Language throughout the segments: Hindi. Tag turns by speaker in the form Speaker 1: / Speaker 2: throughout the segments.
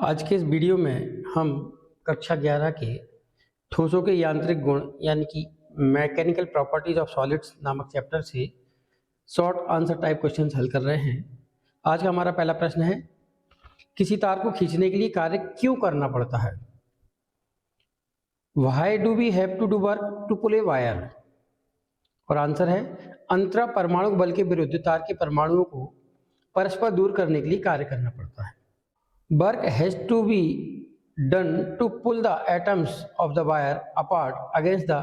Speaker 1: आज के इस वीडियो में हम कक्षा 11 के ठोसों के यांत्रिक गुण यानी कि मैकेनिकल प्रॉपर्टीज ऑफ सॉलिड्स नामक चैप्टर से शॉर्ट आंसर टाइप क्वेश्चंस हल कर रहे हैं। आज का हमारा पहला प्रश्न है, किसी तार को खींचने के लिए कार्य क्यों करना पड़ता है? Why do we have to do work to pull a wire? और आंसर है, अंतरा परमाणु बल के विरुद्ध तार के परमाणुओं को परस्पर दूर करने के लिए कार्य करना पड़ता है। Work has to be done to pull the atoms of the wire apart against the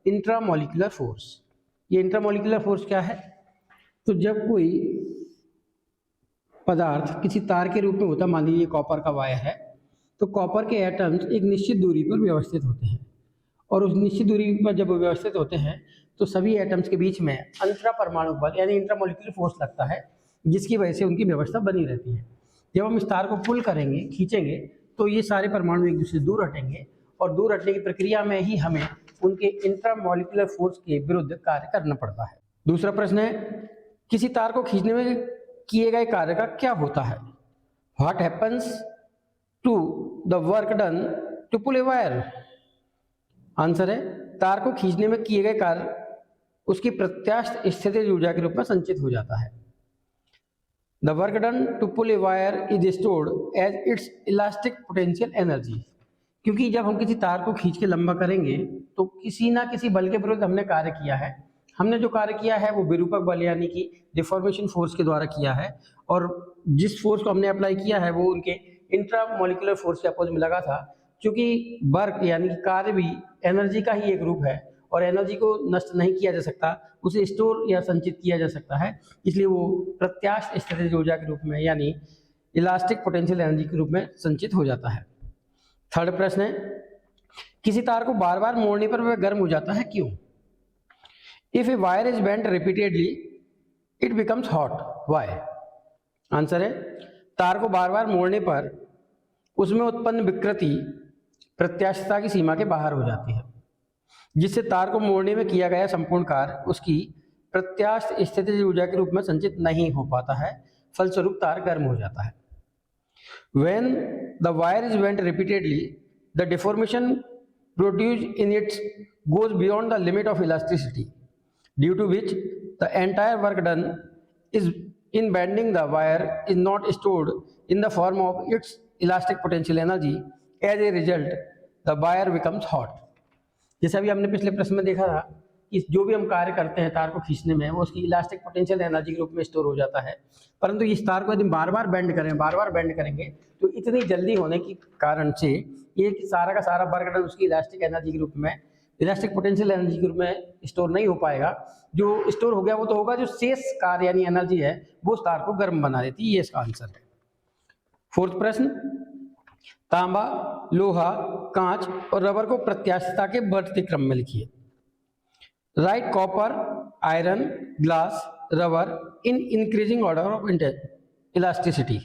Speaker 1: intramolecular force। ये इंट्रामोलिकुलर फोर्स क्या है? तो जब कोई पदार्थ किसी तार के रूप में होता, मान लीजिए कॉपर का वायर है, तो कॉपर के एटम्स एक निश्चित दूरी पर व्यवस्थित होते हैं और उस निश्चित दूरी पर जब व्यवस्थित होते हैं तो सभी एटम्स के बीच में अंतरा परमाणु बल यानी इंट्रामोलिकुलर फोर्स लगता है, जिसकी वजह से उनकी व्यवस्था बनी रहती है। जब हम इस तार को पुल करेंगे, खींचेंगे, तो ये सारे परमाणु एक दूसरे से दूर हटेंगे और दूर हटने की प्रक्रिया में ही हमें उनके इंट्रामोलिकुलर फोर्स के विरुद्ध कार्य करना पड़ता है। दूसरा प्रश्न है, किसी तार को खींचने में किए गए कार्य का क्या होता है? What happens to the work done to pull a wire? Answer है, तार को खींचने में किए गए कार्य उसकी प्रत्यास्थ स्थितिज ऊर्जा के रूप में संचित हो जाता है। The work done to pull a wire is stored as its elastic potential energy। क्योंकि जब हम किसी तार को खींच के लंबा करेंगे तो किसी ना किसी बल के विरुद्ध हमने कार्य किया है। हमने जो कार्य किया है वो विरूपक बल यानी कि डिफॉर्मेशन फोर्स के द्वारा किया है, और जिस फोर्स को हमने अप्लाई किया है वो उनके इंट्रामोलिकुलर फोर्स के अपोज में लगा था। क्योंकि वर्क यानी कि कार्य भी एनर्जी का ही एक रूप है और एनर्जी को नष्ट नहीं किया जा सकता, उसे स्टोर या संचित किया जा सकता है, इसलिए वो प्रत्यास्थ स्थितिज ऊर्जा के रूप में यानी इलास्टिक पोटेंशियल एनर्जी के रूप में संचित हो जाता है। थर्ड प्रश्न है, किसी तार को बार बार मोड़ने पर वह गर्म हो जाता है, क्यों? If a wire is bent repeatedly it becomes hot, why? Answer है, तार को बार बार मोड़ने पर उसमें उत्पन्न विकृति प्रत्यास्थता की सीमा के बाहर हो जाती है, जिससे तार को मोड़ने में किया गया संपूर्ण कार्य उसकी प्रत्यास्थ स्थितिज ऊर्जा के रूप में संचित नहीं हो पाता है, फलस्वरूप तार गर्म हो जाता है। When the wire is bent repeatedly, the deformation produced in it goes beyond the limit of elasticity, due to which the entire work done is in bending the wire is not stored in the form of its elastic potential energy. As a result, the wire becomes hot। जैसे अभी हमने पिछले प्रश्न में देखा था कि जो भी हम कार्य करते हैं तार को खींचने में, वो उसकी इलास्टिक पोटेंशियल एनर्जी के रूप में स्टोर हो जाता है, परंतु इस तार को यदि बार बार बेंड करेंगे तो इतनी जल्दी होने के कारण से ये सारा का सारा वर्क डन उसकी इलास्टिक एनर्जी के रूप में, इलास्टिक पोटेंशियल एनर्जी के रूप में स्टोर नहीं हो पाएगा। जो स्टोर हो गया वो तो होगा, जो शेष कार्य यानी एनर्जी है वो उस तार को गर्म बना देती है। ये इसका आंसर है। फोर्थ प्रश्न, तांबा, लोहा, कांच और रबर को प्रत्यास्थता के बढ़ते क्रम में लिखिए। Right copper, iron, glass, rubber in increasing order of elasticity.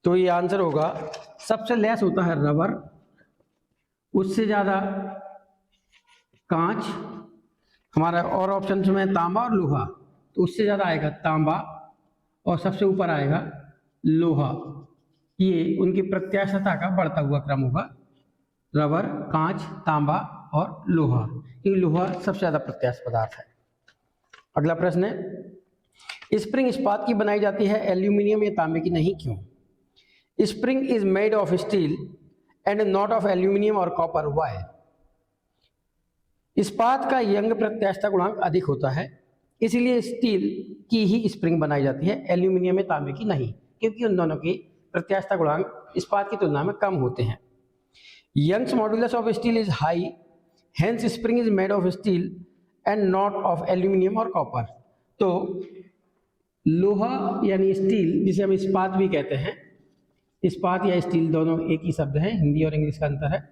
Speaker 1: तो ये आंसर होगा, सबसे लेस होता है रबर, उससे ज्यादा कांच, हमारा और ऑप्शन में तांबा और लोहा, तो उससे ज्यादा आएगा तांबा और सबसे ऊपर आएगा लोहा। ये उनकी प्रत्यास्थता का बढ़ता हुआ क्रम होगा, रबर, कांच, तांबा और लोहा। ये लोहा सबसे ज्यादा प्रत्यास्थ पदार्थ है। अगला प्रश्न है, स्प्रिंग इस्पात की बनाई जाती है, एल्यूमिनियम या तांबे की नहीं, क्यों? Spring is made of steel and not of aluminium और कॉपर, व्हाई? इस्पात का यंग प्रत्यास्थता गुणांक अधिक होता है, इसीलिए स्टील की ही स्प्रिंग बनाई जाती है, एल्यूमिनियम या तांबे की नहीं, क्योंकि उन दोनों की प्रत्यास्थता गुणांक इस्पात की तुलना में कम होते हैं। Young's modulus of steel is high, hence spring is made of steel and not of aluminium और कॉपर। तो लोहा यानी स्टील, जिसे हम इस्पात भी कहते हैं, इस्पात या स्टील दोनों एक ही शब्द है, हिंदी और इंग्लिश का अंतर है।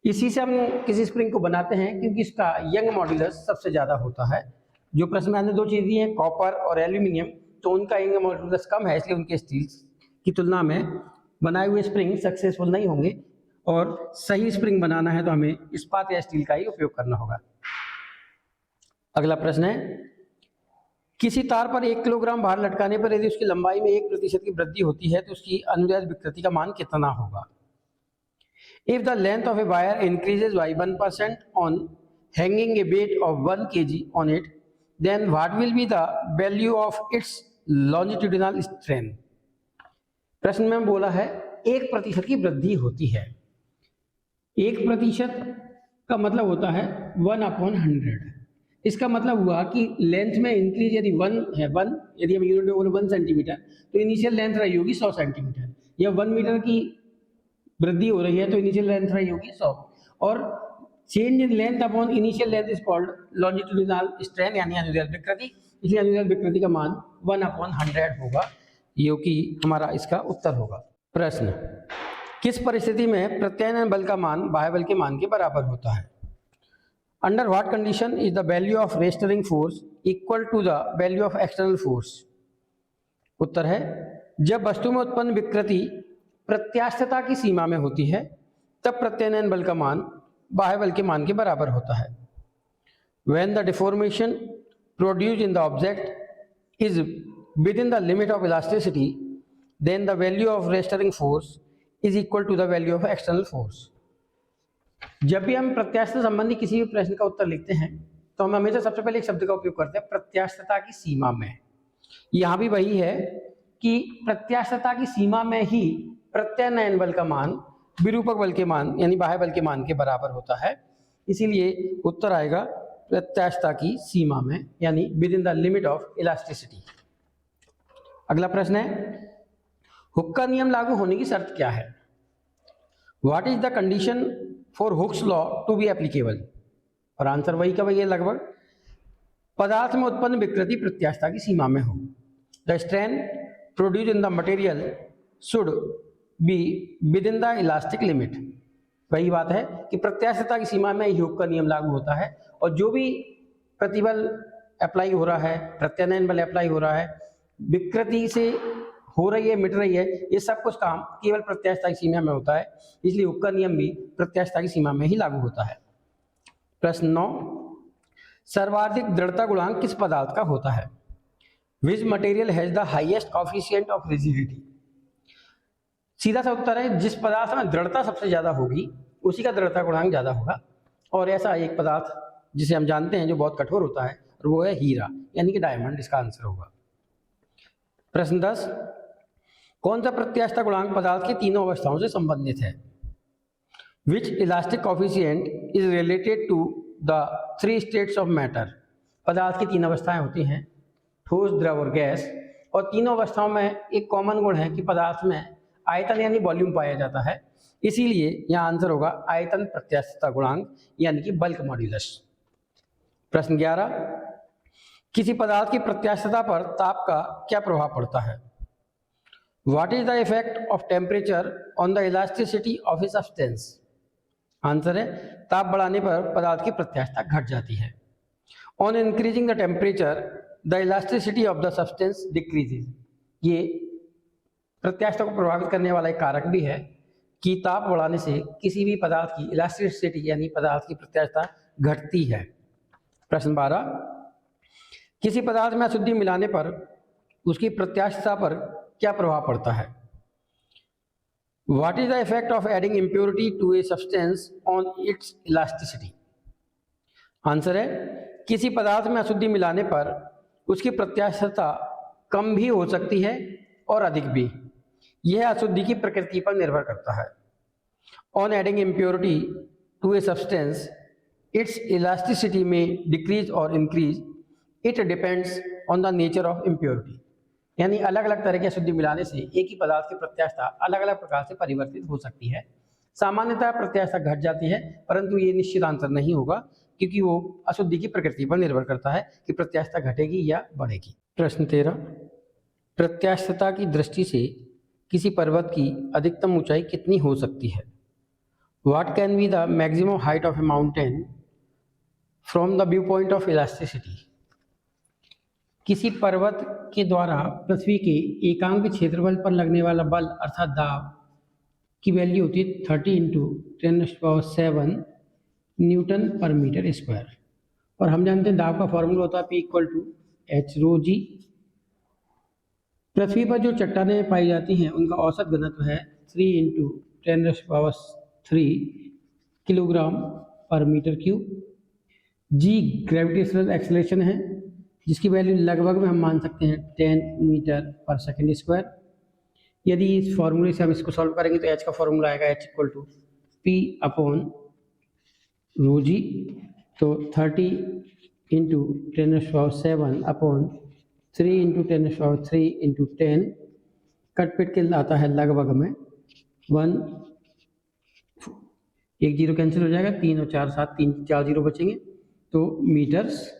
Speaker 1: इसी से हम किसी स्प्रिंग को बनाते हैं क्योंकि इसका यंग मॉड्यूलस सबसे ज्यादा होता है। जो प्रश्न में हमने दो चीज दी है, कॉपर और एल्यूमिनियम, तो उनका यंग मॉड्यूलस कम है, इसलिए उनके स्टील की तुलना में बनाए हुए स्प्रिंग सक्सेसफुल नहीं होंगे, और सही स्प्रिंग बनाना है तो हमें इस्पात या स्टील का ही उपयोग करना होगा। अगला प्रश्न है, किसी तार पर 1 किलोग्राम भार लटकाने पर यदि उसकी लंबाई में 1% की वृद्धि होती है तो उसकी अनुदैर्ध्य विकृति का मान कितना होगा? If the length of a wire increases by 1% on hanging a weight of 1 kg on it, then what will be the value of its longitudinal strain? प्रश्न में बोला है 1% की वृद्धि होती है। 1% का मतलब होता है 1/100। इसका मतलब हुआ कि लेंथ में इंक्रीज यदि 1 है, 1 यदि हम यूनिट में बोले 1 सेंटीमीटर, तो इनिशियल लेंथ रही होगी 100 सेंटीमीटर, या 1 मीटर की वृद्धि हो रही है तो इनिशियल लेंथ रही होगी 100, और change in length upon initial length is called longitudinal strain यानी अनुदैर्ध्य विकृति। इसलिए अनुदैर्ध्य विकृति का मान 1/100 होगा, जो कि हमारा इसका उत्तर होगा। प्रश्न, किस परिस्थिति में प्रत्यानयन बल का मान बाह्य बल के मान के बराबर होता है? Under what condition is the value of restoring force equal to the value of external force? उत्तर है, जब वस्तु में उत्पन्न विकृति प्रत्यास्थता की सीमा में होती है तब प्रत्यानयन बल का मान बाह्य बल के मान के बराबर होता है। When the deformation produced in the object is within the limit of elasticity, then the value of restoring force is equal to the value of external force. जब भी हम प्रत्यास्थता संबंधी किसी भी प्रश्न का उत्तर लिखते हैं तो हम हमेशा सबसे पहले एक शब्द का उपयोग करते हैं, प्रत्यास्थता की सीमा में। यहाँ भी वही है कि प्रत्यास्थता की सीमा में ही प्रत्यानयन बल का मान विरूपक बल के मान यानी बाह्य बल के मान के बराबर होता है। इसीलिए उत्तर आएगा प्रत्यास्थता की सीमा में यानी with in the limit of elasticity. अगला प्रश्न है, हुक का नियम लागू होने की शर्त क्या है? What is the condition for Hooke's law to be applicable? और आंसर वही का वही है लगभग, पदार्थ में उत्पन्न विकृति प्रत्यास्थता की सीमा में हो। The strain produce in the material should be with in the elastic limit. वही बात है कि प्रत्यास्थता की सीमा में ही हुक का नियम लागू होता है, और जो भी प्रतिबल अप्लाई हो रहा है, प्रत्यानयन बल अप्लाई हो रहा है, विकृति से हो रही है, मिट रही है, ये सब कुछ काम केवल प्रत्यास्थता की सीमा में होता है। इसलिए हुक का नियम भी प्रत्यास्थता की सीमा में ही लागू होता है। प्रश्न 9, सर्वाधिक दृढ़ता गुणांक किस पदार्थ का होता है? Which material has the highest coefficient of rigidity? सीधा सा उत्तर है, जिस पदार्थ में दृढ़ता सबसे ज्यादा होगी उसी का दृढ़ता गुणांक ज्यादा होगा। और ऐसा एक पदार्थ जिसे हम जानते हैं जो बहुत कठोर होता है, और वो है हीरा यानी कि डायमंड, इसका आंसर होगा। प्रश्न 10, कौन सा प्रत्यास्थता गुणांक पदार्थ की तीनों अवस्थाओं से संबंधित है? Which elastic coefficient is related to the 3 states of matter? पदार्थ की 3 अवस्थाएं होती हैं, ठोस, द्रव और गैस, और तीनों अवस्थाओं में एक कॉमन गुण है कि पदार्थ में आयतन यानी वॉल्यूम पाया जाता है। इसीलिए यहाँ आंसर होगा आयतन प्रत्यास्थता गुणांक यानी कि बल्क मॉड्यूलस। प्रश्न 11, किसी पदार्थ की प्रत्यास्थता पर ताप का क्या प्रभाव पड़ता है? What is the effect of temperature on the elasticity of a substance? Answer है, ताप बढ़ाने पर पदार्थ की प्रत्यास्थता घट जाती है। On increasing the temperature the elasticity of the substance decreases. ये प्रत्यास्थता को प्रभावित करने वाला एक कारक भी है कि ताप बढ़ाने से किसी भी पदार्थ की इलास्टिसिटी यानी पदार्थ की प्रत्यास्थता घटती है। प्रश्न 12, किसी पदार्थ में अशुद्धि मिलाने पर उसकी प्रत्यास्थता पर क्या प्रभाव पड़ता है? What is the effect of adding impurity to a substance on its elasticity? Answer है, किसी पदार्थ में अशुद्धि मिलाने पर उसकी प्रत्यास्थता कम भी हो सकती है और अधिक भी। यह अशुद्धि की प्रकृति पर निर्भर करता है। On adding impurity to a substance its elasticity में डिक्रीज और increase, it depends on the nature of impurity. यानी अलग अलग तरह की अशुद्धि मिलाने से एक ही पदार्थ की प्रत्यास्थता अलग अलग प्रकार से परिवर्तित हो सकती है। सामान्यतः प्रत्यास्थता घट जाती है, परंतु ये निश्चित आंसर नहीं होगा क्योंकि वो अशुद्धि की प्रकृति पर निर्भर करता है कि प्रत्यास्थता घटेगी या बढ़ेगी। प्रश्न 13, प्रत्यास्थता की दृष्टि से किसी पर्वत की अधिकतम ऊंचाई कितनी हो सकती है? What can be the maximum height of A mountain from the view point of elasticity? किसी पर्वत के द्वारा पृथ्वी के एकांक क्षेत्रफल पर लगने वाला बल अर्थात दाब की वैल्यू होती है 30 × 10⁷ न्यूटन पर मीटर स्क्वायर। और हम जानते हैं दाब का फॉर्मूला होता है P = एच रो जी। पृथ्वी पर जो चट्टानें पाई जाती हैं उनका औसत घनत्व है 3 × 10⁻³ किलोग्राम पर मीटर क्यूब। जी ग्रेविटेशनल एक्सेलरेशन है जिसकी वैल्यू लगभग में हम मान सकते हैं 10 मीटर पर सेकेंड स्क्वायर। यदि इस फॉर्मूले से हम इसको सॉल्व करेंगे तो एच का फॉर्मूला आएगा H = P/ρg। तो 30 × 10⁻⁷/3 × 10⁻³ × 10 कटपिट के आता है लगभग में 1, 1 0 कैंसिल हो जाएगा, 3 और 4 7, 3 4 0 बचेंगे, तो मीटर्स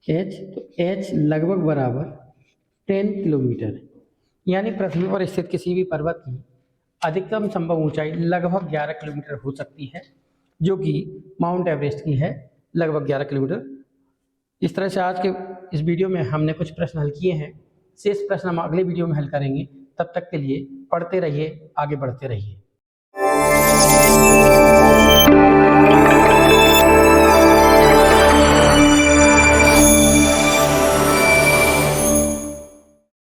Speaker 1: H। तो H लगभग बराबर 10 किलोमीटर। यानी पृथ्वी पर स्थित किसी भी पर्वत की अधिकतम संभव ऊंचाई लगभग 11 किलोमीटर हो सकती है, जो कि माउंट एवरेस्ट की है लगभग 11 किलोमीटर। इस तरह से आज के इस वीडियो में हमने कुछ प्रश्न हल किए हैं। शेष प्रश्न हम अगले वीडियो में हल करेंगे। तब तक के लिए पढ़ते रहिए, आगे बढ़ते रहिए।